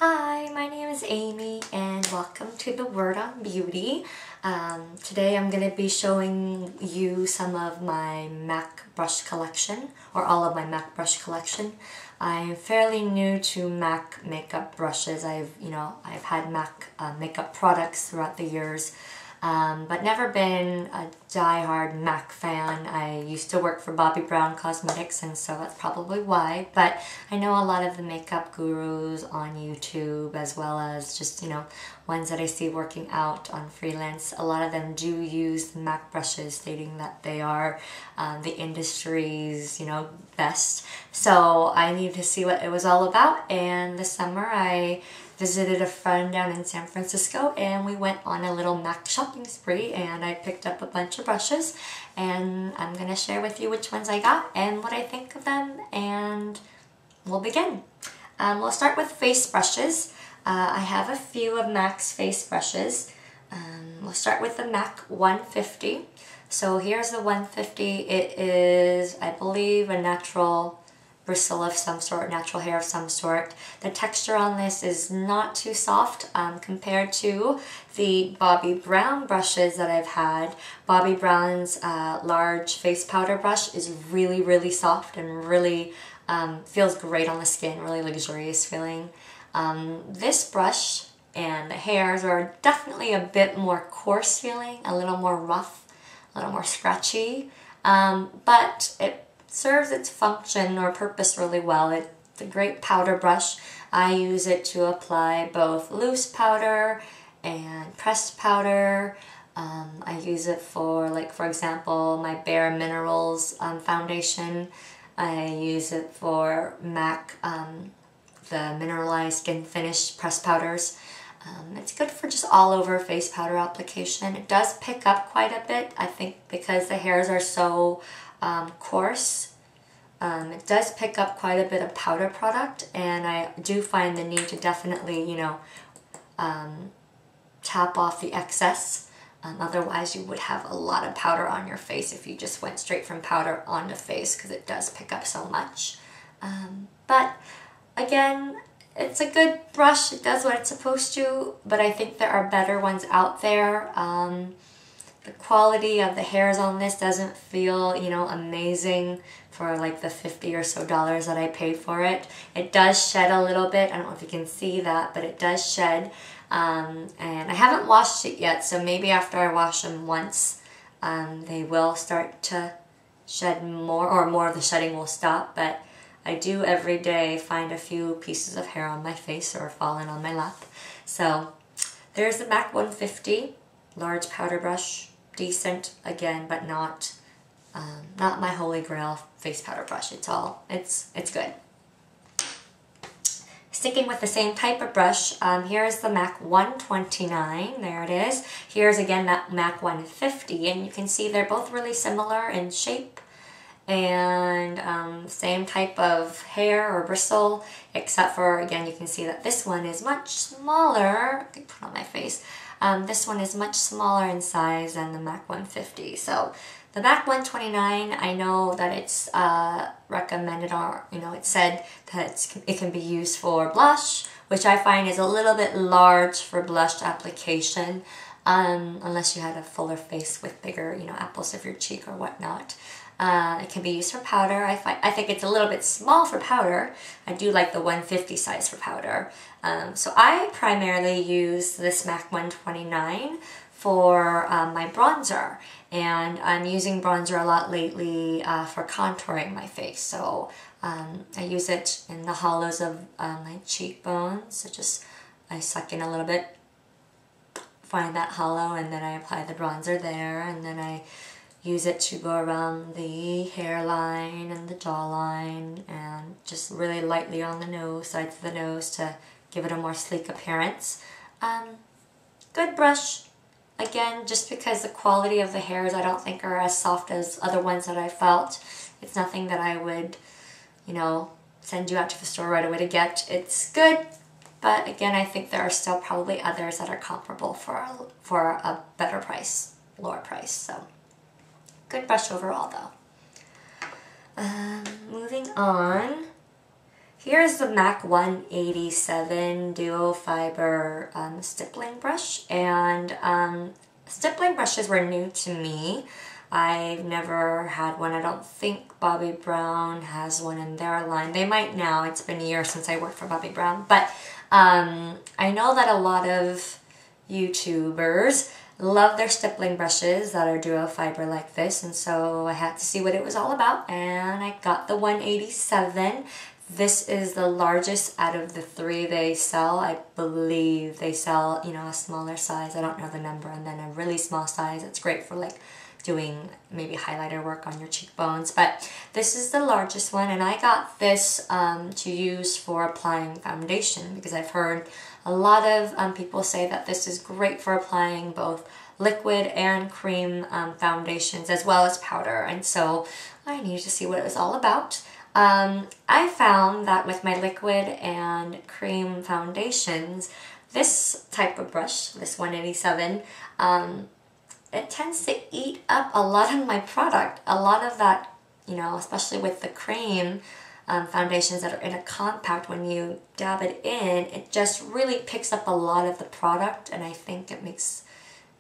Hi, my name is Amy and welcome to The Word on Beauty. Today I'm going to be showing you some of my MAC brush collection, or all of my MAC brush collection. I'm fairly new to MAC makeup brushes. I've had MAC makeup products throughout the years, but never been a die-hard MAC fan. I used to work for Bobbi Brown Cosmetics, and so that's probably why. But I know a lot of the makeup gurus on YouTube, as well as just, ones that I see working out on freelance. A lot of them do use MAC brushes, stating that they are the industry's, best. So I needed to see what it was all about, and this summer I visited a friend down in San Francisco and we went on a little MAC shopping spree, and I picked up a bunch of brushes, and I'm going to share with you which ones I got and what I think of them, and we'll begin. We'll start with face brushes. I have a few of MAC's face brushes. We'll start with the MAC 150. So here's the 150. It is, I believe, a natural bristle of some sort, natural hair of some sort. The texture on this is not too soft compared to the Bobbi Brown brushes that I've had. Bobbi Brown's large face powder brush is really, really soft and really feels great on the skin, really luxurious feeling. This brush and the hairs are definitely a bit more coarse feeling, a little more rough, a little more scratchy, but it serves its function or purpose really well. It's a great powder brush. I use it to apply both loose powder and pressed powder. I use it for, like, for example, my Bare Minerals foundation. I use it for MAC, the Mineralized Skin Finish pressed powders. It's good for just all over face powder application. It does pick up quite a bit, I think, because the hairs are so coarse. It does pick up quite a bit of powder product, and I do find the need to definitely, tap off the excess. Otherwise you would have a lot of powder on your face if you just went straight from powder onto face, because it does pick up so much. But again, it's a good brush. It does what it's supposed to, but I think there are better ones out there. The quality of the hairs on this doesn't feel, amazing for like the $50 or so that I paid for it. It does shed a little bit. I don't know if you can see that, but it does shed. And I haven't washed it yet, so maybe after I wash them once, they will start to shed more, or more of the shedding will stop. But I do every day find a few pieces of hair on my face or falling on my lap. So there's the MAC 150 large powder brush. Decent again, but not my holy grail face powder brush. It's good. Sticking with the same type of brush, here's the MAC 129. There it is. Here's again that MAC 150, and you can see they're both really similar in shape and same type of hair or bristle, except for, again, you can see that this one is much smaller. I can put on my face. This one is much smaller in size than the MAC 150. So the MAC 129, I know that it's recommended, or it said that it can be used for blush, which I find is a little bit large for blush application, unless you had a fuller face with bigger, apples of your cheek or whatnot. It can be used for powder. I think it's a little bit small for powder. I do like the 150 size for powder. So I primarily use this MAC 129 for my bronzer, and I'm using bronzer a lot lately for contouring my face. So I use it in the hollows of my cheekbones. So just I suck in a little bit, find that hollow, and then I apply the bronzer there, and then I use it to go around the hairline and the jawline, and just really lightly on the nose, sides of the nose, to give it a more sleek appearance. Good brush. Again, just because the quality of the hairs I don't think are as soft as other ones that I felt. It's nothing that I would, send you out to the store right away to get. It's good, but again, I think there are still probably others that are comparable for a better price, lower price. So good brush overall though. Moving on. Here's the MAC 187 Duo Fiber stippling brush, and stippling brushes were new to me. I've never had one. I don't think Bobbi Brown has one in their line. They might now. It's been a year since I worked for Bobbi Brown, but I know that a lot of YouTubers love their stippling brushes that are duo fiber like this, and so I had to see what it was all about, and I got the 187. This is the largest out of the 3 they sell. I believe they sell, you know, a smaller size. I don't know the number, and then a really small size. It's great for like doing maybe highlighter work on your cheekbones, but this is the largest one, and I got this to use for applying foundation because I've heard a lot of people say that this is great for applying both liquid and cream foundations as well as powder, and so I needed to see what it was all about. I found that with my liquid and cream foundations, this type of brush, this 187, it tends to eat up a lot of my product. A lot of that, you know, especially with the cream foundations that are in a compact, when you dab it in, it just really picks up a lot of the product, and I think it makes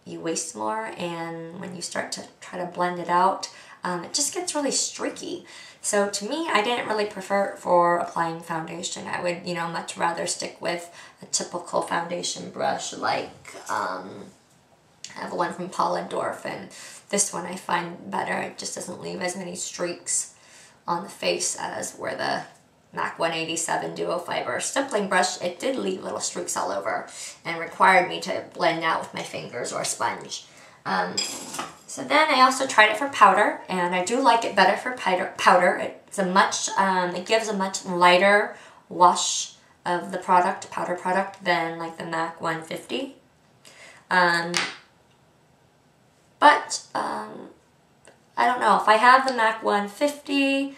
you waste more, and when you start to try to blend it out, it just gets really streaky. So to me, I didn't really prefer it for applying foundation. I would, you know, much rather stick with a typical foundation brush like I have one from Paula Dorf, and this one I find better. It just doesn't leave as many streaks on the face as where the MAC 187 Duo Fiber stippling brush, it did leave little streaks all over and required me to blend out with my fingers or a sponge. So then I also tried it for powder, and I do like it better for powder. It's a much, it gives a much lighter wash of the product, powder product, than like the MAC 150. But I don't know, if I have the MAC 150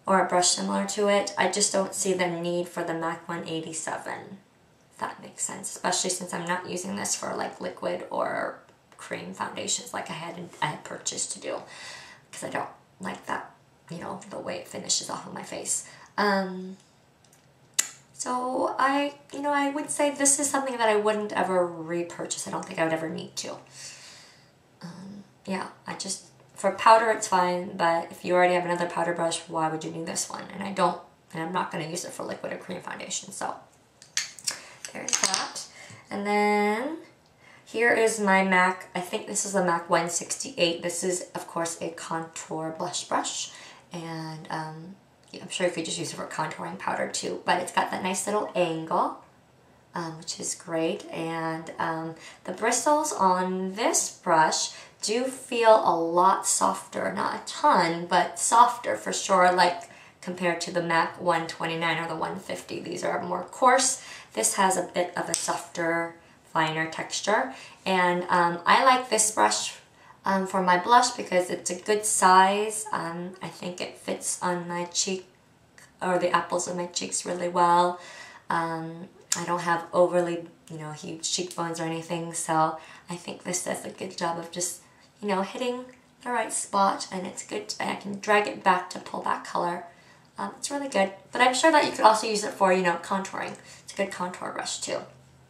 or a brush similar to it, I just don't see the need for the MAC 187, if that makes sense, especially since I'm not using this for like liquid or cream foundations like I had purchased to do, because I don't like that, you know, the way it finishes off of my face. So I would say this is something that I wouldn't ever repurchase. I don't think I would ever need to. Yeah, for powder it's fine, but if you already have another powder brush, why would you need this one? And I'm not going to use it for liquid or cream foundation, so there's that. And then here is my MAC, I think this is the MAC 168. This is, of course, a contour blush brush, and yeah, I'm sure you could just use it for contouring powder too, but it's got that nice little angle, which is great, and the bristles on this brush do feel a lot softer, not a ton, but softer for sure, like compared to the MAC 129 or the 150. These are more coarse. This has a bit of a softer, finer texture, and I like this brush for my blush because it's a good size. I think it fits on my cheek, or the apples of my cheeks, really well. I don't have overly, you know, huge cheekbones or anything, so I think this does a good job of just, you know, hitting the right spot, and it's good. I can drag it back to pull back color. It's really good, but I'm sure that you could also use it for, you know, contouring. It's a good contour brush too.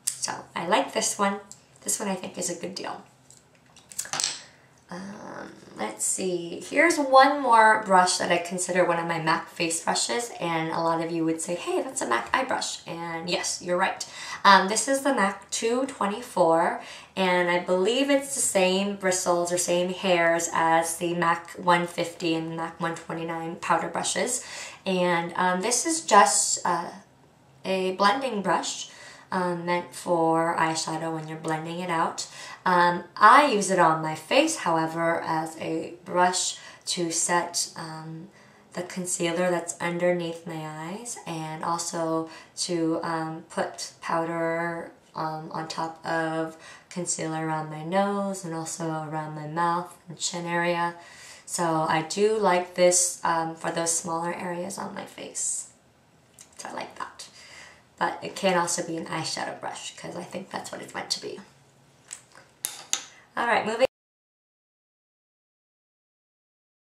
So I like this one. This one I think is a good deal. Let's see. Here's one more brush that I consider one of my MAC face brushes, and a lot of you would say, hey, that's a MAC eye brush. And yes, you're right. This is the MAC 224, and I believe it's the same bristles or same hairs as the MAC 150 and MAC 129 powder brushes. And this is just a blending brush. Meant for eyeshadow when you're blending it out. I use it on my face, however, as a brush to set the concealer that's underneath my eyes, and also to put powder on top of concealer around my nose and also around my mouth and chin area. So I do like this for those smaller areas on my face. So I like that. But it can also be an eyeshadow brush, because I think that's what it's meant to be. Alright, moving